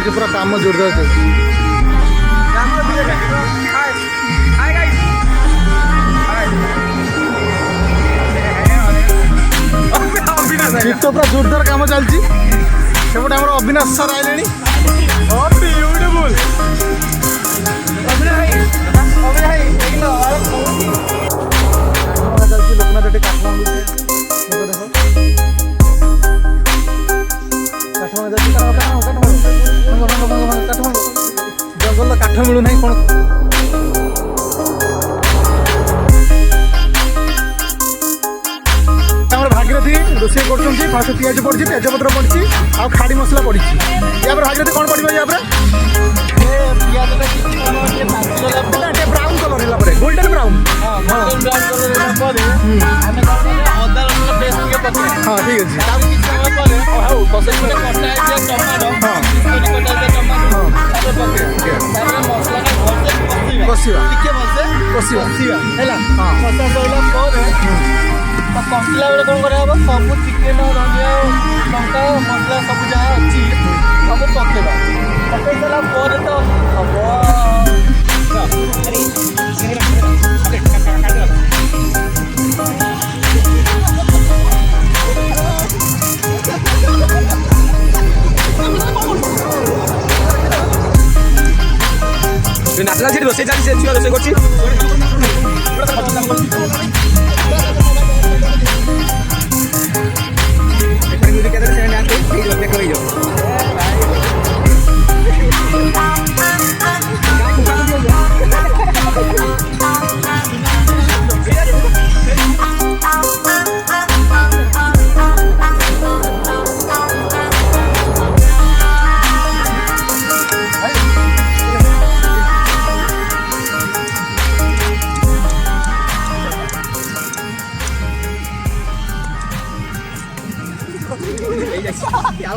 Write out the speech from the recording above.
चलती पूरा काम जोरदार चलती। तो पूरा जोरदार काम चलती सेपटे आम अविनाश सर आए जंगल काठ मिलू ना कौन भागीरथी रोषे कर फास्ट पिज पड़ी तेज पत्र पड़ी आ खाड़ी मसला पड़ी या भागीरथी कौन पड़े या ब्राउन कलर है गोल्डन ब्राउन। हाँ ठीक कषला बेले कौन कराब सब चिकेन धनिया लंका मसला सब जहाँ अच्छी सब पकेबा पकई सारा तो हम नाचला जी रोसे चली रोसे कर क्या